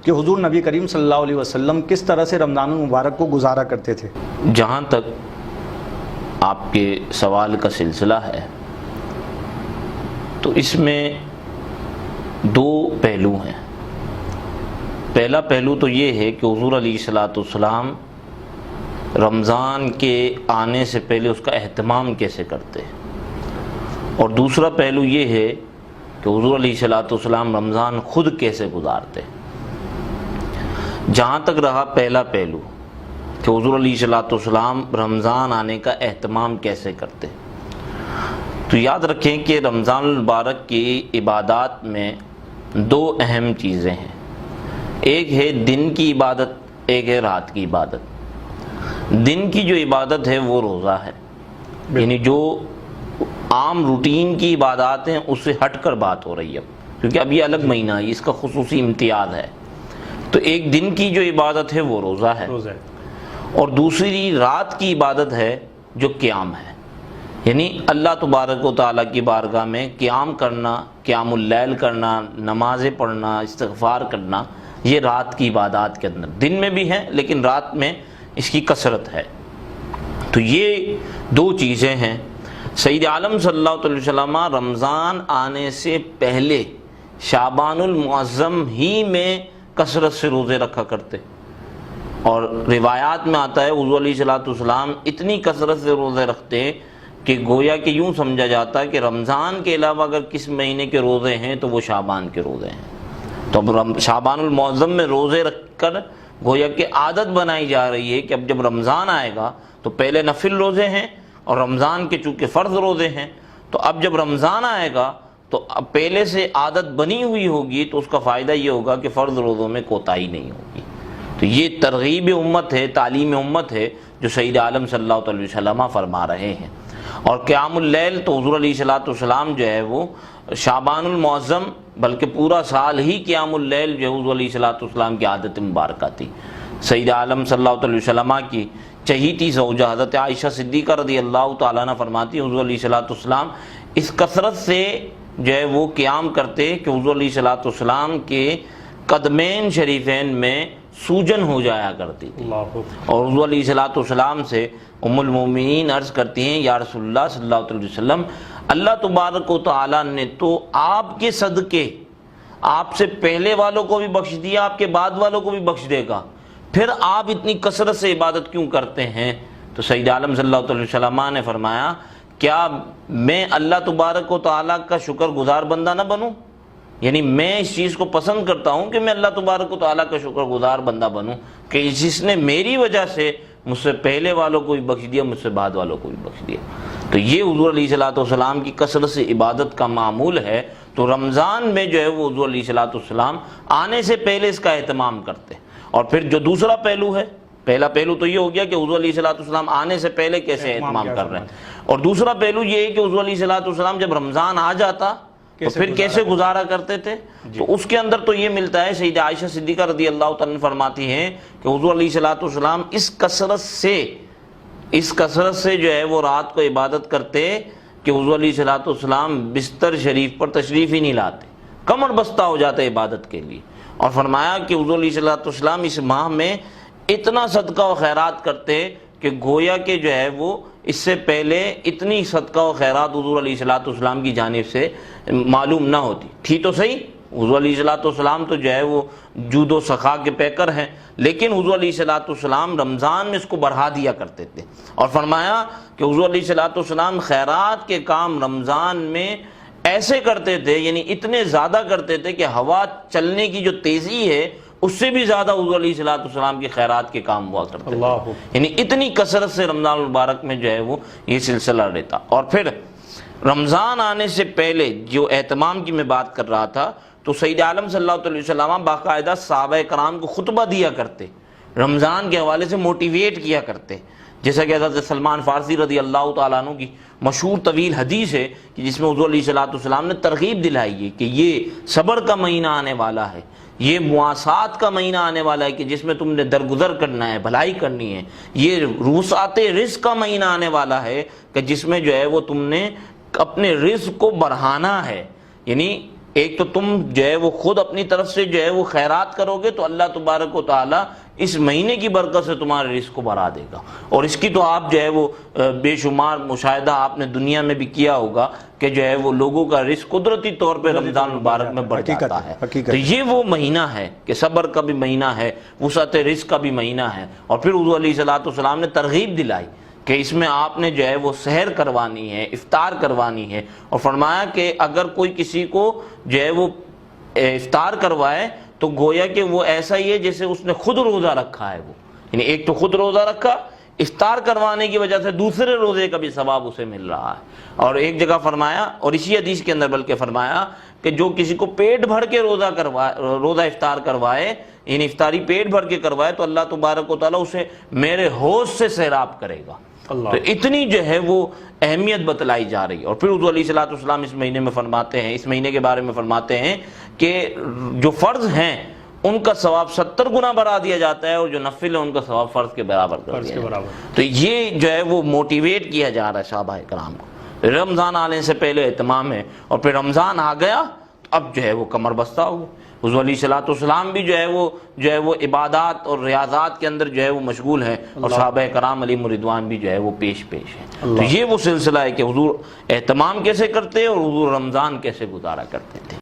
کہ حضور نبی کریم صلی اللہ علیہ وسلم کس طرح سے رمضان المبارک کو گزارا کرتے تھے؟ جہاں تک آپ کے سوال کا سلسلہ ہے تو اس میں دو پہلو ہیں۔ پہلا پہلو تو یہ ہے کہ حضور علیہ الصلوۃ والسلام رمضان کے آنے سے پہلے اس کا اہتمام کیسے کرتے، اور دوسرا پہلو یہ ہے کہ حضور علیہ الصلوۃ والسلام رمضان خود کیسے گزارتے۔ جہاں تک رہا پہلا پہلو کہ حضور علیہ الصلوۃ والسلام رمضان آنے کا اہتمام کیسے کرتے، تو یاد رکھیں کہ رمضان المبارک کی عبادات میں دو اہم چیزیں ہیں، ایک ہے دن کی عبادت، ایک ہے رات کی عبادت۔ دن کی جو عبادت ہے وہ روزہ ہے، یعنی جو عام روٹین کی عبادات ہیں اس سے ہٹ کر بات ہو رہی ہے، کیونکہ اب یہ الگ مہینہ ہے، اس کا خصوصی امتیاز ہے۔ تو ایک دن کی جو عبادت ہے وہ روزہ ہے، اور دوسری رات کی عبادت ہے جو قیام ہے، یعنی اللہ تبارک و تعالیٰ کی بارگاہ میں قیام کرنا، قیام اللیل کرنا، نمازیں پڑھنا، استغفار کرنا، یہ رات کی عبادات کے اندر۔ دن میں بھی ہے لیکن رات میں اس کی کثرت ہے۔ تو یہ دو چیزیں ہیں۔ سید عالم صلی اللہ علیہ وسلم رمضان آنے سے پہلے شعبان المعظم ہی میں کثرت سے روزے رکھا کرتے، اور روایات میں آتا ہے حضور علیہ الصلوۃ والسلام اتنی کثرت سے روزے رکھتے کہ گویا کہ یوں سمجھا جاتا ہے کہ رمضان کے علاوہ اگر کس مہینے کے روزے ہیں تو وہ شعبان کے روزے ہیں۔ تو اب شعبان المعظم میں روزے رکھ کر گویا کہ عادت بنائی جا رہی ہے کہ اب جب رمضان آئے گا تو پہلے نفل روزے ہیں، اور رمضان کے چونکہ فرض روزے ہیں، تو اب جب رمضان آئے گا تو اب پہلے سے عادت بنی ہوئی ہوگی، تو اس کا فائدہ یہ ہوگا کہ فرض روزوں میں کوتاہی نہیں ہوگی۔ تو یہ ترغیب امت ہے، تعلیم امت ہے جو سید عالم صلی اللہ علیہ وسلم فرما رہے ہیں۔ اور قیام اللیل تو حضور علیہ الصلوۃ والسلام جو ہے وہ شعبان المعظم بلکہ پورا سال ہی قیام اللیل جو حضور علیہ الصلوۃ والسلام کی عادت مبارکہ تھی۔ سید عالم صلی اللہ علیہ وسلم کی چہیتی زوجہ حضرت عائشہ صدیقہ رضی اللہ تعالیٰ عنہ فرماتی حضور علیہ الصلوۃ والسلام اس کثرت سے جو ہے وہ قیام کرتے کہ حضور علیہ الصلوۃ والسلام کے قدمین شریفین میں سوجن ہو جایا کرتی تھی، اور حضور علیہ الصلوۃ والسلام سے ام المومنین عرض کرتی ہیں یا رسول اللہ صلی اللہ علیہ وسلم، اللہ تبارک و تعالیٰ نے تو آپ کے صدقے آپ سے پہلے والوں کو بھی بخش دیا، آپ کے بعد والوں کو بھی بخش دے گا، پھر آپ اتنی کثرت سے عبادت کیوں کرتے ہیں؟ تو سید عالم صلی اللہ علیہ وسلم نے فرمایا کیا میں اللہ تبارک و تعالیٰ کا شکر گزار بندہ نہ بنوں؟ یعنی میں اس چیز کو پسند کرتا ہوں کہ میں اللہ تبارک و تعالیٰ کا شکر گزار بندہ بنوں کہ جس نے میری وجہ سے مجھ سے پہلے والوں کو بھی بخش دیا، مجھ سے بعد والوں کو بھی بخش دیا۔ تو یہ حضور علیہ الصلوۃ والسلام کی کثرت سے عبادت کا معمول ہے۔ تو رمضان میں جو ہے وہ حضور علیہ الصلوۃ والسلام آنے سے پہلے اس کا اہتمام کرتے۔ اور پھر جو دوسرا پہلو ہے، پہلا پہلو تو یہ ہو گیا کہ حضور علیہ الصلوۃ والسلام آنے سے پہلے کیسے اہتمام کر رہے ہیں، اور دوسرا پہلو یہ ہے کہ حضور علیہ الصلوۃ والسلام جب رمضان آ جاتا تو پھر کیسے گزارا کرتے تھے۔ تو اس کے اندر تو یہ ملتا ہے، سیدہ عائشہ صدیقہ رضی اللہ تعالیٰ فرماتی ہیں کہ حضور علیہ الصلوۃ والسلام اس کثرت سے جو ہے وہ رات کو عبادت کرتے کہ حضور علیہ الصلوۃ والسلام بستر شریف پر تشریف ہی نہیں لاتے، کمر بستہ ہو جاتے عبادت کے لیے۔ اور فرمایا کہ حضور علیہ الصلوۃ والسلام اس ماہ میں اتنا صدقہ و خیرات کرتے کہ گویا کہ جو ہے وہ اس سے پہلے اتنی صدقہ و خیرات حضور علیہ الصلوۃ والسلام کی جانب سے معلوم نہ ہوتی تھی۔ تو صحیح حضور علیہ الصلوۃ والسلام تو جو ہے وہ جود و سخا کے پیکر ہیں، لیکن حضور علیہ الصلوۃ والسلام رمضان میں اس کو بڑھا دیا کرتے تھے، اور فرمایا کہ حضور علیہ الصلوۃ والسلام خیرات کے کام رمضان میں ایسے کرتے تھے، یعنی اتنے زیادہ کرتے تھے کہ ہوا چلنے کی جو تیزی ہے اس سے بھی زیادہ حضور علیہ الصلوۃ والسلام کے خیرات کے کام ہوا کرتے تھے، یعنی اتنی کثرت سے رمضان المبارک میں جو ہے وہ یہ سلسلہ رہتا۔ اور پھر رمضان آنے سے پہلے جو اہتمام کی میں بات کر رہا تھا، تو سید عالم صلی اللہ علیہ وسلم باقاعدہ صحابہ کرام کو خطبہ دیا کرتے، رمضان کے حوالے سے موٹیویٹ کیا کرتے، جیسا کہ حضرت سلمان فارسی رضی اللہ تعالیٰ عنہ کی مشہور طویل حدیث ہے کہ جس میں حضور علیہ الصلوۃ والسلام نے ترغیب دلائی ہے کہ یہ صبر کا مہینہ آنے والا ہے، یہ مواسات کا مہینہ آنے والا ہے کہ جس میں تم نے درگزر کرنا ہے، بھلائی کرنی ہے، یہ وسعت رزق کا مہینہ آنے والا ہے کہ جس میں جو ہے وہ تم نے اپنے رزق کو بڑھانا ہے، یعنی ایک تو تم جو ہے وہ خود اپنی طرف سے جو ہے وہ خیرات کرو گے تو اللہ تبارک و تعالیٰ اس مہینے کی برکت سے تمہارے رزق کو بڑھا دے گا. اور اس کی تو آپ جو ہے وہ بے شمار مشاہدہ آپ نے دنیا میں بھی کیا ہوگا کہ جو ہے وہ لوگوں کا رزق قدرتی طور پہ رمضان مبارک میں بڑھ جاتا ہے. تو یہ وہ مہینہ ہے کہ صبر کا بھی مہینہ ہے, وسعت رزق کا بھی مہینہ ہے. اور پھر حضور علیہ الصلوۃ نے ترغیب دلائی کہ اس میں آپ نے جو ہے وہ سحر کروانی ہے, افطار کروانی ہے, اور فرمایا کہ اگر کوئی کسی کو جو ہے وہ افطار کروائے تو گویا کہ وہ ایسا ہی ہے جیسے اس نے خود روزہ رکھا ہے. وہ یعنی ایک تو خود روزہ رکھا, افطار کروانے کی وجہ سے دوسرے روزے کا بھی ثواب اسے مل رہا ہے. اور ایک جگہ فرمایا, اور اسی حدیث کے اندر بلکہ فرمایا کہ جو کسی کو پیٹ بھر کے روزہ افطار کروائے, یعنی افطاری پیٹ بھر کے کروائے, تو اللہ تبارک و تعالیٰ اسے میرے ہوش سے سیراب کرے گا. تو اتنی جو ہے وہ اہمیت بتلائی جا رہی ہے. اور پھر حضور علیہ الصلوۃ اس مہینے میں فرماتے ہیں, اس مہینے کے بارے میں فرماتے ہیں کہ جو فرض ہیں ان کا ثواب 70 گنا بڑھا دیا جاتا ہے, اور جو نفل ہے ان کا ثواب فرض کے برابر کر دیا جاتا ہے. تو یہ جو ہے وہ موٹیویٹ کیا جا رہا ہے صحابہ کرام کو. رمضان آنے سے پہلے اہتمام ہے, اور پھر رمضان آ گیا تو اب جو ہے وہ کمر بستہ ہو. حضور علیہ الصلوۃ بھی جو ہے وہ عبادات اور ریاضات کے اندر جو ہے وہ مشغول ہیں, اور صحابہ کرام علیہم الرضوان بھی جو ہے وہ پیش ہیں. تو یہ وہ سلسلہ ہے کہ حضور اہتمام کیسے کرتے اور حضور رمضان کیسے گزارا کرتے تھے.